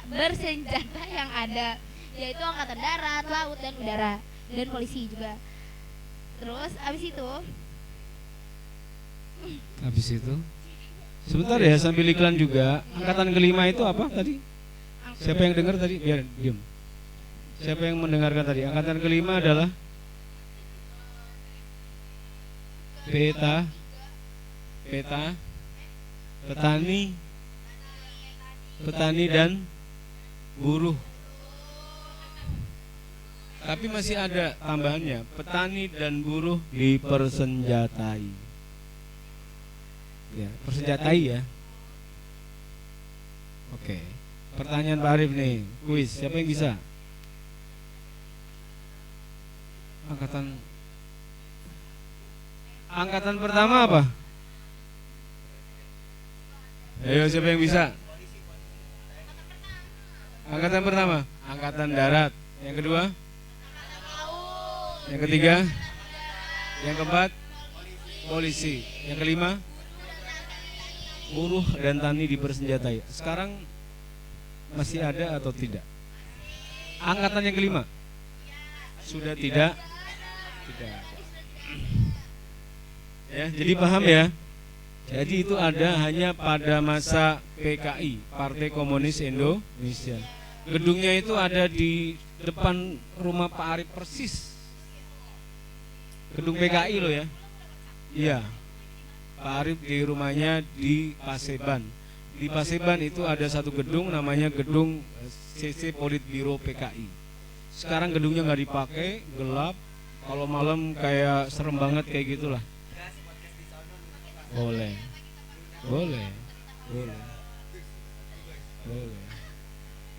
S1: bersenjata yang ada, yaitu angkatan darat, laut, dan udara, dan polisi juga. Terus abis itu sebentar ya sambil iklan juga. Angkatan kelima itu apa tadi? Siapa yang dengar tadi? Biar diem. Siapa yang mendengarkan tadi? Angkatan kelima adalah petani dan buruh. Tapi masih ada tambahannya, petani dan buruh dipersenjatai. Ya, persenjatai ya. Oke. Pertanyaan Pak Arif nih, kuis, siapa yang bisa? Angkatan pertama apa? Ayo siapa yang bisa? Angkatan pertama, angkatan darat. Yang kedua? Yang ketiga? Yang keempat? Polisi. Yang kelima? Buruh dan tani dipersenjatai. Sekarang masih ada atau tidak? Angkatan yang kelima? Sudah tidak? Tidak. Ya, jadi paham ya. Jadi itu ada hanya pada masa PKI, Partai Komunis Indonesia. Gedungnya itu ada di depan rumah Pak Arif persis. Gedung PKI loh ya. Iya. Pak Arif di rumahnya di Paseban. Di Paseban itu ada satu gedung namanya gedung CC Politbiro PKI. Sekarang gedungnya nggak dipakai, gelap. Kalau malam kayak serem banget kayak gitulah. Boleh.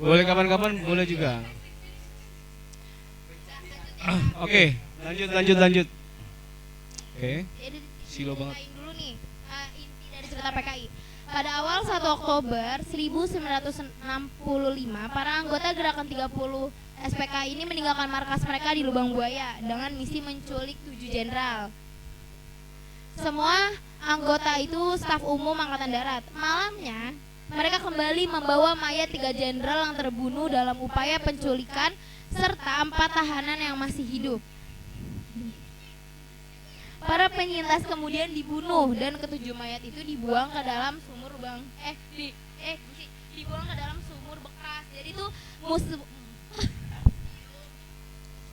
S1: Boleh kapan-kapan boleh juga. Oke, lanjut. Oke. Silo banget. Dulu nih, inti dari cerita PKI. Pada awal 1 Oktober 1965, para anggota Gerakan 30 SPKI ini meninggalkan markas mereka di Lubang Buaya dengan misi menculik 7 jenderal. Semua anggota itu staf umum Angkatan Darat. Malamnya, mereka kembali membawa mayat 3 jenderal yang terbunuh dalam upaya penculikan serta 4 tahanan yang masih hidup. Para penyintas kemudian dibunuh dan ketujuh mayat itu dibuang ke dalam sumur dibuang ke dalam sumur bekas. Jadi itu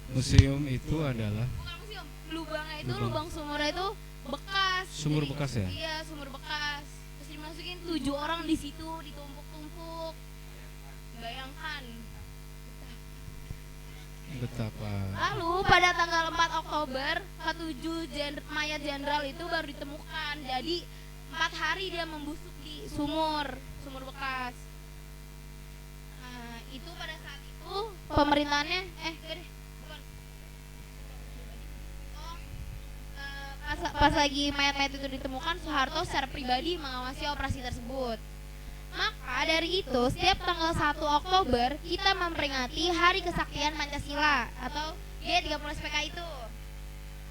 S3: Museum itu adalah
S1: bukan museum, lubangnya itu lubang sumurnya itu bekas.
S3: sumur
S1: Jadi,
S3: bekas ya?
S1: Iya, sumur bekas. Terus dimasukin 7 orang di situ, ditumpuk-tumpuk. Bayangkan.
S3: Betapa.
S1: Lalu pada tanggal 4 Oktober, ketujuh mayat jenderal itu baru ditemukan. Jadi 4 hari dia membusuk di sumur bekas. Nah, itu pada saat itu pemerintahannya pas lagi mayat-mayat itu ditemukan, Soeharto secara pribadi mengawasi operasi tersebut. Maka dari itu, setiap tanggal 1 Oktober kita memperingati Hari Kesaktian Pancasila atau G30 PKI itu.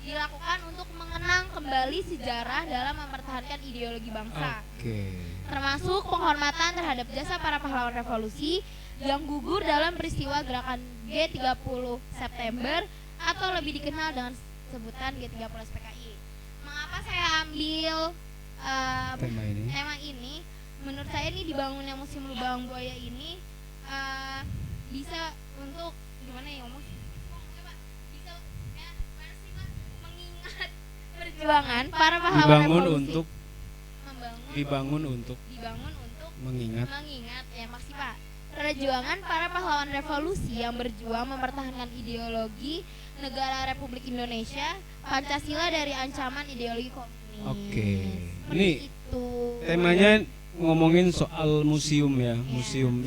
S1: Dilakukan untuk mengenang kembali sejarah dalam mempertahankan ideologi bangsa. Termasuk penghormatan terhadap jasa para pahlawan revolusi yang gugur dalam peristiwa gerakan G30 September atau lebih dikenal dengan sebutan G30 PKI. Mengapa saya ambil tema ini? Menurut saya ini dibangunnya Museum Lubang Buaya ini bisa untuk gimana ya ngomong? Bisa ya, mengingat perjuangan para pahlawan revolusi. Dibangun untuk mengingat ya pasti Pak. Perjuangan para pahlawan revolusi yang berjuang mempertahankan ideologi negara Republik Indonesia Pancasila dari ancaman ideologi komunis.
S3: Oke. Ini temanya ngomongin soal museum ya, museum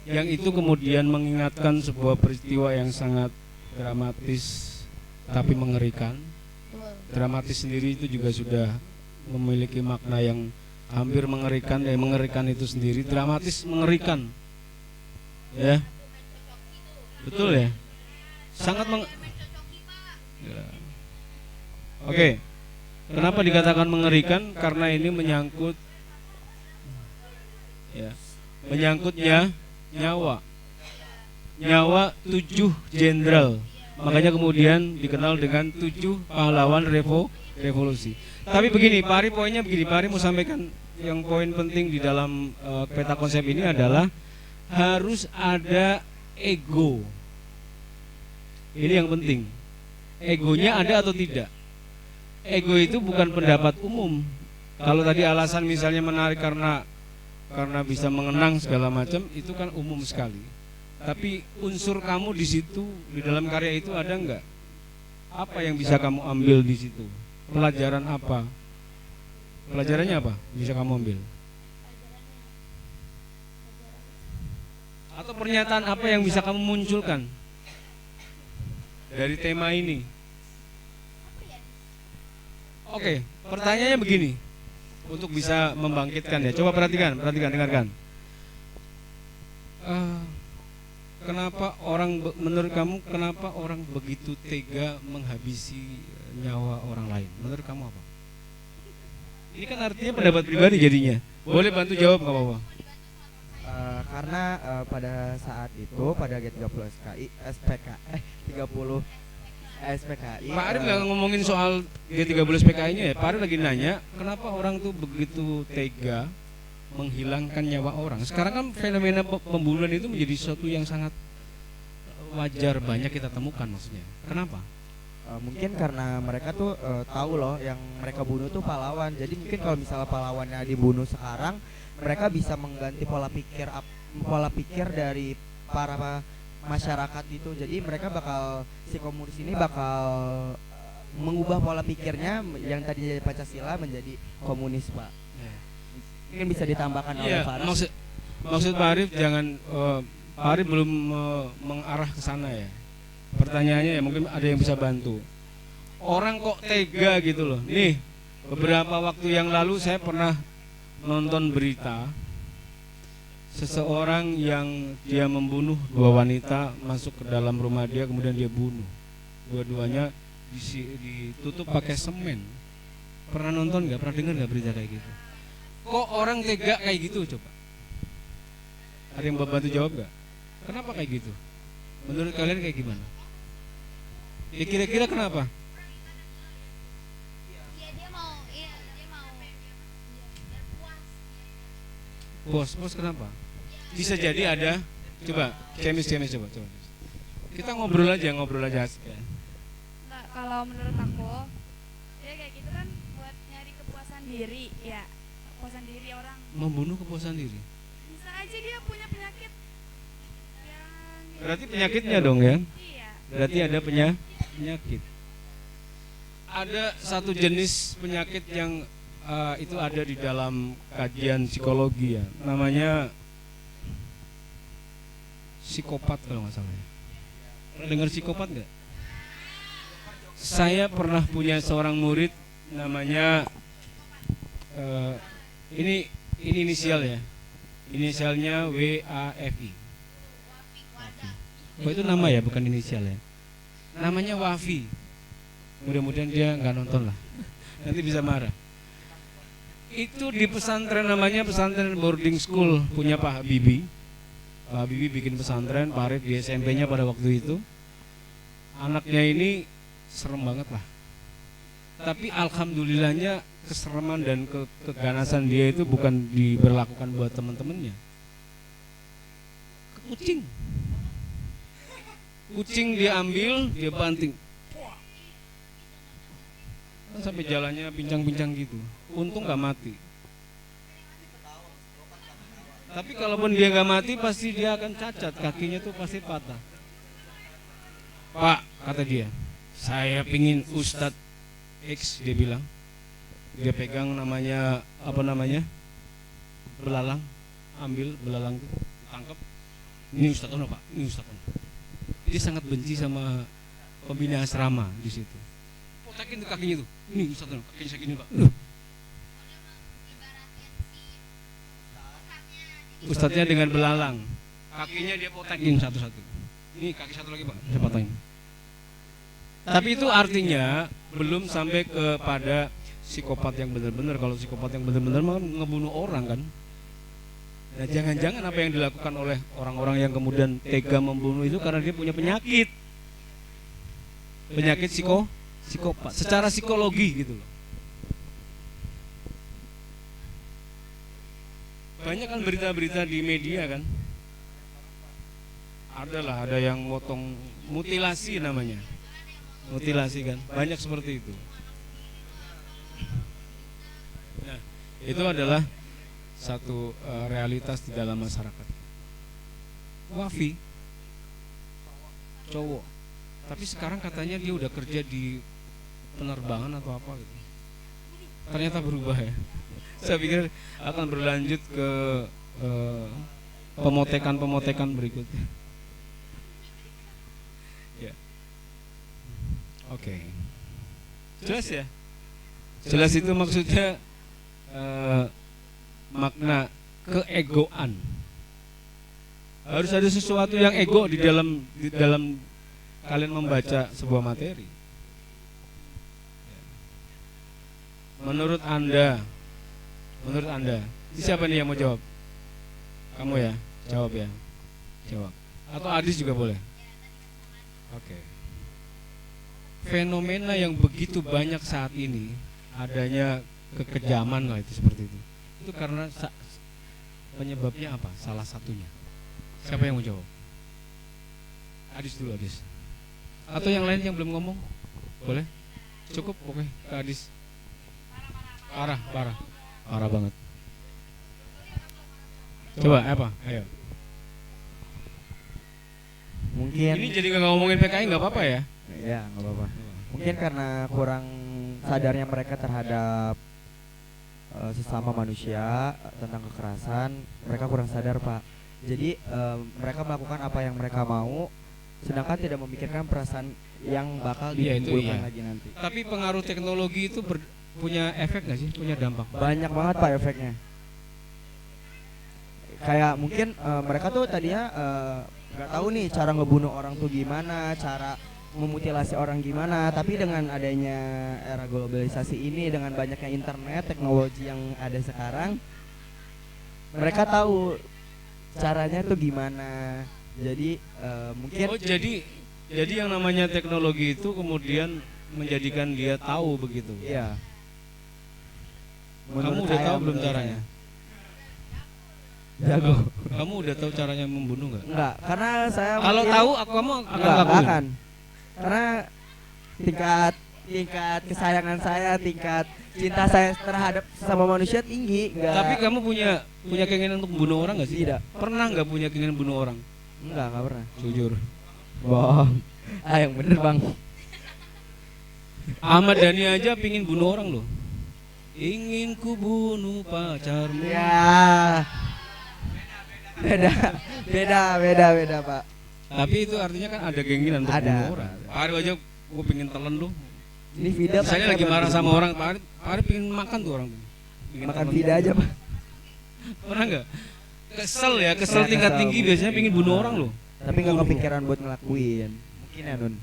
S3: yang itu kemudian mengingatkan sebuah peristiwa yang sangat dramatis tapi mengerikan. Dramatis sendiri itu juga sudah memiliki makna yang hampir mengerikan, mengerikan itu sendiri dramatis mengerikan. Ya. Betul ya? Sangat ya. Oke. Kenapa dikatakan mengerikan? Karena ini menyangkut menyangkutnya nyawa 7 jenderal. Makanya kemudian dikenal dengan 7 pahlawan revolusi. Tapi begini, Pak Ari poinnya begini, Pak Ari mau sampaikan yang poin penting di dalam peta konsep ini adalah harus ada ego. Ini yang penting. Egonya ada atau tidak? Ego itu bukan pendapat umum. Kalau tadi alasan misalnya menarik karena bisa mengenang segala macam, itu kan umum sekali. Tapi unsur kamu di situ, di dalam karya itu ada enggak? Apa yang bisa kamu ambil di situ? Pelajaran apa? Pelajarannya apa? Bisa kamu ambil? Atau pernyataan apa yang bisa kamu munculkan dari tema ini? Oke, pertanyaannya begini. Untuk bisa membangkitkan ya, coba perhatikan, dengarkan. Kenapa menurut kamu kenapa orang begitu tega menghabisi nyawa orang lain? Menurut kamu apa? Ini kan artinya pendapat pribadi jadinya. Boleh bantu jawab nggak apa-apa?
S2: Karena pada saat itu pada G30 SPKI
S3: Pak Arif nggak ngomongin soal G30 PKI-nya ya. Pak Arif lagi nanya kenapa orang tuh begitu tega menghilangkan nyawa orang. Sekarang kan fenomena pembunuhan itu menjadi sesuatu yang sangat wajar, banyak kita temukan maksudnya. Kenapa?
S2: Mungkin karena mereka tuh tahu loh yang mereka bunuh tuh pahlawan. Jadi mungkin kalau misalnya pahlawannya dibunuh sekarang, mereka bisa mengganti pola pikir dari para masyarakat itu. Jadi mereka si komunis ini bakal mengubah pola pikirnya yang tadi jadi Pancasila menjadi komunis, Pak. Mungkin bisa ditambahkan oleh Pak Arif.
S3: Maksud Pak Arif jangan Pak Arif belum mengarah ke sana ya. Pertanyaannya ya mungkin ada yang bisa bantu. Orang kok tega gitu loh. Nih, beberapa waktu yang lalu saya pernah nonton berita seseorang yang dia membunuh 2 wanita, masuk ke dalam rumah dia kemudian dia bunuh. Dua-duanya ditutup pakai semen. Pernah nonton nggak? Pernah dengar nggak berita kayak gitu? Kok orang tega kayak gitu coba? Ada yang bantu jawab nggak? Kenapa kayak gitu? Menurut kalian kayak gimana? Ya kira-kira kenapa?
S1: Iya, dia mau biar puas.
S3: Bos kenapa? Bisa jadi ada. Coba, cemis coba. Kita ngobrol aja asik ya.
S4: Enggak, kalau menurut aku ya kayak gitu kan buat nyari kepuasan diri ya. Kepuasan diri orang.
S3: Membunuh kepuasan diri.
S4: Bisa aja dia punya penyakit yang
S3: Berarti penyakitnya dong ya?
S4: iya.
S3: Berarti ada penyakit. Ada satu jenis penyakit yang itu ada di dalam kajian psikologi ya. Namanya psikopat kalau nggak salah ya. Pernah dengar psikopat nggak? Saya pernah punya seorang murid namanya ini inisial ya. Inisialnya WAFI. Oh itu nama ya, bukan inisial ya. Namanya Wafi. Mudah-mudahan dia nggak nonton lah. Nanti bisa marah. Itu di pesantren namanya pesantren boarding school punya Pak Habibie. Pak Habibie bikin pesantren, Pak Arif di SMP-nya pada waktu itu. Anaknya ini serem banget lah. Tapi alhamdulillahnya kesereman dan keganasan dia itu bukan diberlakukan buat teman-temannya. Ke kucing. Kucing dia ambil, dia banting. Kan sampai jalannya pincang-pincang gitu. Untung nggak mati. Tapi kalaupun dia nggak mati, pasti dia akan cacat, kakinya tuh pasti patah. Pak, kata dia, saya pingin Ustadz X, dia bilang. Dia pegang namanya, apa namanya, belalang, ambil belalang itu, tangkap. Ini Ustadz Ono Pak, ini Ustadz Ono. Dia sangat benci sama pembina asrama di situ. Potakin tuh kakinya tuh, ini Ustadz Ono, kakinya segini Pak. Ustadznya dengan belalang, kakinya dia potakin satu-satu. Ini kaki satu lagi Pak, saya patahin. Tapi itu artinya belum sampai kepada psikopat yang benar-benar. Kalau psikopat yang benar-benar mah ngebunuh orang kan. Nah jangan-jangan apa yang dilakukan oleh orang-orang yang kemudian tega membunuh itu karena dia punya penyakit psikopat, secara psikologi gitu loh. Banyak kan berita-berita di media kan. Ada yang motong, mutilasi namanya. Mutilasi kan, banyak seperti itu. Nah, itu adalah satu realitas di dalam masyarakat. Wafi cowok, tapi sekarang katanya dia udah kerja di penerbangan atau apa gitu. Ternyata berubah ya. Saya pikir akan berlanjut ke pemotekan berikutnya. Ya. Oke. Jelas ya? Jelas itu maksudnya makna keegoan. Harus ada sesuatu yang ego di dalam kalian membaca sebuah materi. Menurut Anda, siapa nih yang mau jawab? Kamu ya? Jawab ya. Jawab. Atau Adis juga boleh. Oke. Fenomena yang begitu banyak saat ini, adanya kekejaman lah itu seperti itu. Itu karena penyebabnya apa? Salah satunya. Siapa yang mau jawab? Adis dulu, Adis. Atau yang lain yang belum ngomong? Boleh? Cukup, oke, ke Adis. Parah banget. Coba apa? Ayo.
S2: Mungkin
S3: Ini jadi nggak ngomongin PKI nggak apa-apa ya?
S2: ya nggak apa-apa. Mungkin karena kurang sadarnya mereka terhadap sesama manusia tentang kekerasan, mereka kurang sadar Pak. Jadi mereka melakukan apa yang mereka mau, sedangkan tidak memikirkan perasaan yang bakal ditimbulkan lagi nanti.
S3: Tapi pengaruh teknologi itu punya efek nggak sih? Punya dampak?
S2: Banyak banget Pak efeknya. Kayak mungkin mereka tuh tadinya nggak tahu nih cara ngebunuh orang tuh gimana, cara memutilasi orang gimana. Tapi dengan adanya era globalisasi ini, dengan banyaknya internet, teknologi yang ada sekarang, mereka tahu caranya tuh gimana. Jadi mungkin
S3: Oh, jadi yang namanya teknologi itu kemudian menjadikan dia tahu begitu.
S2: iya.
S3: Kamu
S2: Menurut
S3: udah
S2: saya,
S3: tahu belum
S2: menurut
S3: caranya?
S2: Jago.
S3: Kamu udah tahu caranya membunuh nggak?
S2: Enggak, karena saya
S3: Kalau
S2: mungkin-
S3: tahu kamu akan
S2: enggak
S3: lakuin.
S2: akan. Karena tingkat kesayangan saya, tingkat cinta saya terhadap sama manusia tinggi. Enggak.
S3: Tapi kamu punya keinginan untuk membunuh orang nggak sih?
S2: Tidak.
S3: Pernah nggak punya keinginan bunuh orang?
S2: Enggak pernah.
S3: Jujur.
S2: Bohong. Yang bener bang.
S3: Ahmad Dhani aja pingin bunuh orang loh. Ingin ku bunuh pacarmu.
S2: Ya. Beda pak.
S3: Tapi itu artinya kan ada keinginan untuk
S2: Ada.
S3: bunuh orang. Pak Arif aja gue pingin telan lu.
S2: Ini Vida.
S3: Misalnya
S2: Pak,
S3: lagi
S2: Pak,
S3: marah
S2: Pak.
S3: sama orang, Pak Arif pingin makan tuh orang tuh. Pingin
S2: Makan
S3: telan.
S2: Vida aja pak.
S3: Pernah nggak? Kesel ya, kesel
S2: Ya,
S3: tingkat
S2: kesel.
S3: tinggi biasanya pingin bunuh orang loh.
S2: Tapi nggak kepikiran buat ngelakuin. Mungkin ya Nun.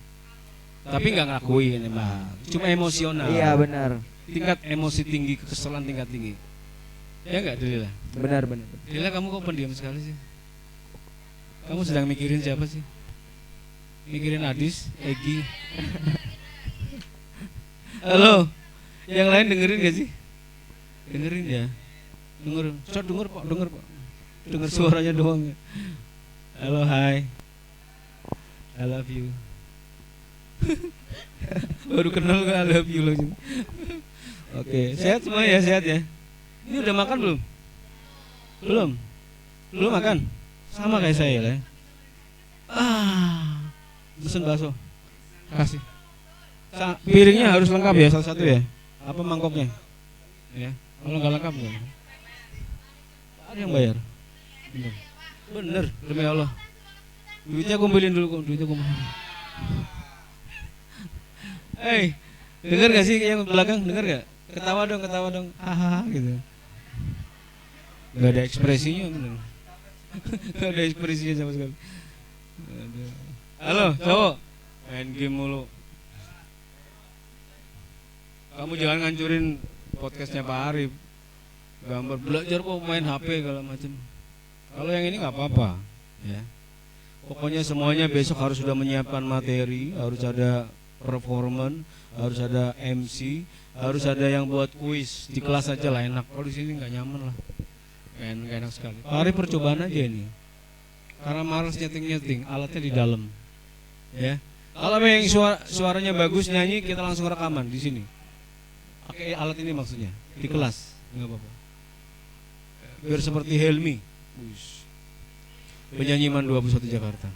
S3: Tapi nggak ngelakuin emang. Cuma emosional.
S2: Iya benar.
S3: Tingkat emosi tinggi, kekesalan tingkat tinggi. Ya nggak, Delila?
S2: Benar.
S3: Delila, kamu kok pendiam sekali sih? Kamu sedang mikirin siapa sih? Mikirin Adis, Egi. Halo, yang lain dengerin gak sih? Dengerin ya. Denger pak. Denger suaranya doang ya. Halo, hai. I love you. Baru kenal kan I love you loh. Oke, sehat semua ya, sehat ya. Ini udah makan belum? Belum makan? Sama kayak saya lah. Pesen bakso. Kasih. Piringnya harus lengkap ya, salah satu ya. Apa mangkoknya? Ya. Kalau nggak lengkap nggak. Ada yang bayar. Bener, demi Allah. Duitnya kumpulin dulu kok, duitnya kumpulin. Hei, denger gak sih yang belakang? Denger gak? Ketawa dong, hahaha gitu. Gak ada ekspresinya bener. Gak ada ekspresinya sama sekali. Aduh. Halo, cowok. Main game mulu. Kamu jangan ngancurin podcastnya Pak Arif. Gambar belajar kok main HP segala macam. Kalau yang ini nggak apa-apa, ya. Pokoknya semuanya besok harus sudah menyiapkan materi, harus ada performance, harus ada MC, harus ada yang buat kuis. Di kelas aja lah enak. Kalau di sini nggak nyaman lah. Nggak enak sekali. Pak Arif percobaan aja ini. Karena males nyeting, alatnya di dalam. Ya. Kalau yang suaranya bagus nyanyi, kita langsung rekaman di sini. Pakai alat ini maksudnya di kelas, nggak apa-apa. Biar seperti Helmi, penyanyi Man 21 Jakarta.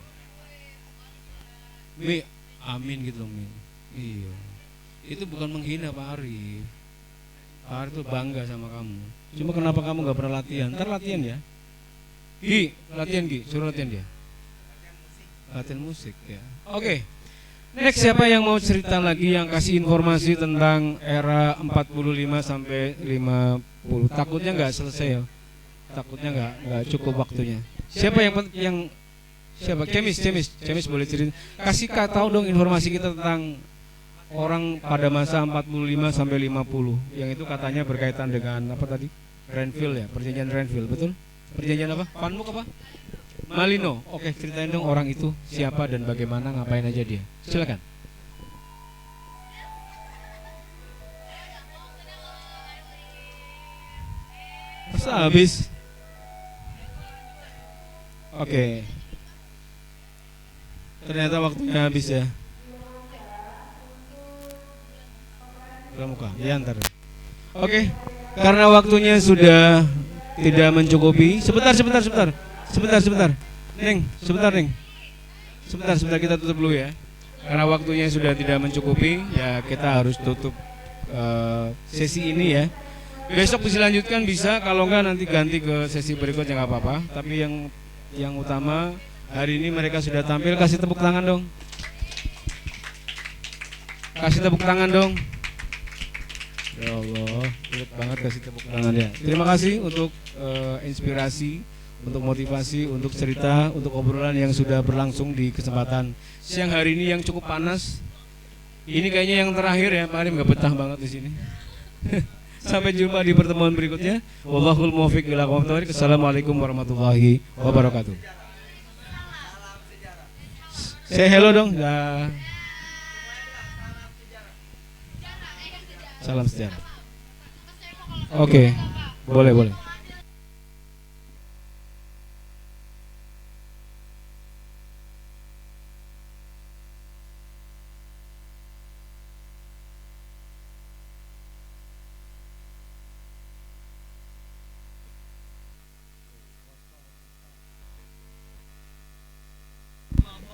S3: Mi, amin gitu loh Mi. Iya. Itu bukan menghina Pak Arif. Pak Arif tuh bangga sama kamu. Cuma kenapa kamu nggak pernah latihan? Ntar latihan ya. Latihan suruh latihan dia. Latihan musik ya. Oke. Next, siapa yang mau cerita lagi, yang kasih informasi tentang era 45 sampai 50? Takutnya nggak selesai ya. Takutnya nggak cukup waktunya. Siapa yang siapa? Cemis boleh cerita. Kasih tahu dong informasi kita tentang orang pada masa 45 sampai 50. Yang itu katanya berkaitan dengan apa tadi? Renville ya, perjanjian Renville, betul? Perjanjian apa? Panmuk apa? Malino. Oke, ceritain dong orang itu siapa dan bagaimana, ngapain aja dia. Silakan. Masa habis? Oke. Ternyata waktunya habis ya. Pramuka, ya ntar. Oke, karena waktunya sudah tidak mencukupi. Sebentar. Neng, sebentar kita tutup dulu ya. Karena waktunya sudah tidak mencukupi, ya kita harus tutup sesi ini ya. Besok bisa lanjutkan bisa, kalau enggak nanti ganti ke sesi berikutnya nggak apa-apa. Tapi yang utama hari ini mereka sudah tampil, kasih tepuk tangan dong. Ya Allah, sulit banget kasih tepuk tangan ya. Terima kasih untuk inspirasi, untuk motivasi, untuk cerita, untuk obrolan yang sudah berlangsung di kesempatan siang hari ini yang cukup panas. Ini kayaknya yang terakhir ya, Pak Arim nggak betah banget di sini. Sampai jumpa di pertemuan berikutnya. Wallahul muwaffiq ila aqwamit thoriq. Assalamualaikum warahmatullahi wabarakatuh. Say hello dong. Dah. Salam sejahtera. Oke. Boleh.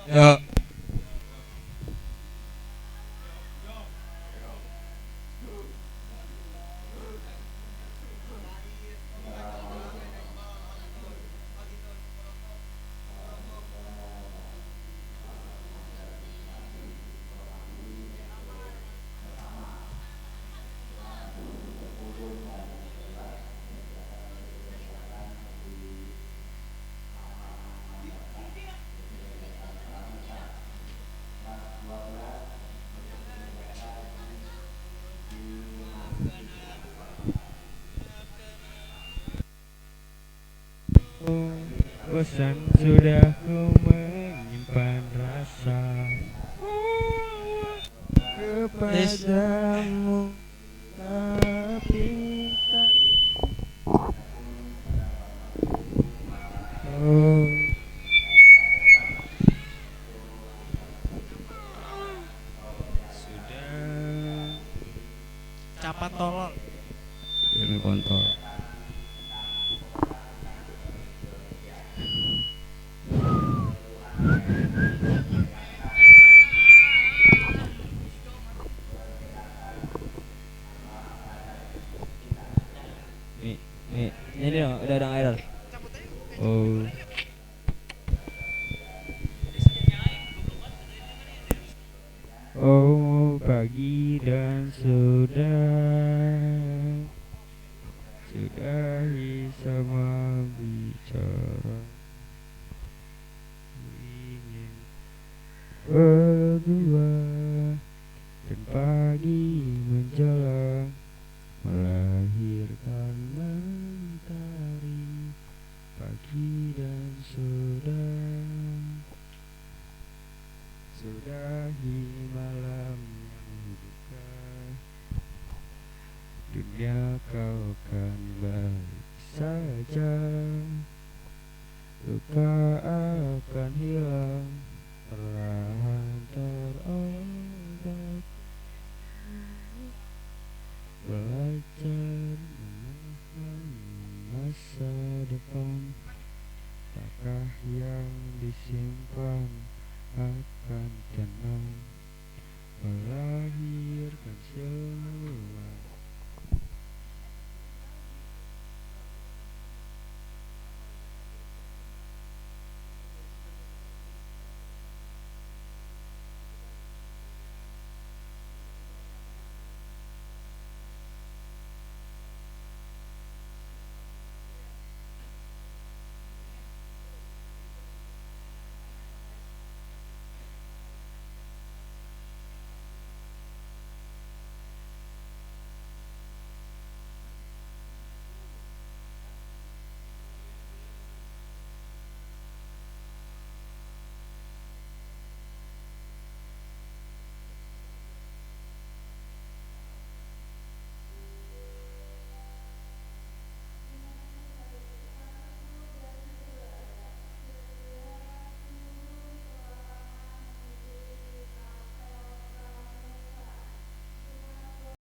S5: Ya.
S2: Bosan sudah ku menyimpan rasa kepadamu, tapi tak sudah
S5: Capat tolol.
S2: ilmu kontol. Ini dong, udah ada error. Oh. Oh, pagi dan sudahi sama bicara. Ku ingin berdua dan pagi menjelang melahirkan mentari. Pagi dan sudahi malam yang duka. Dunia kau kan baik saja, luka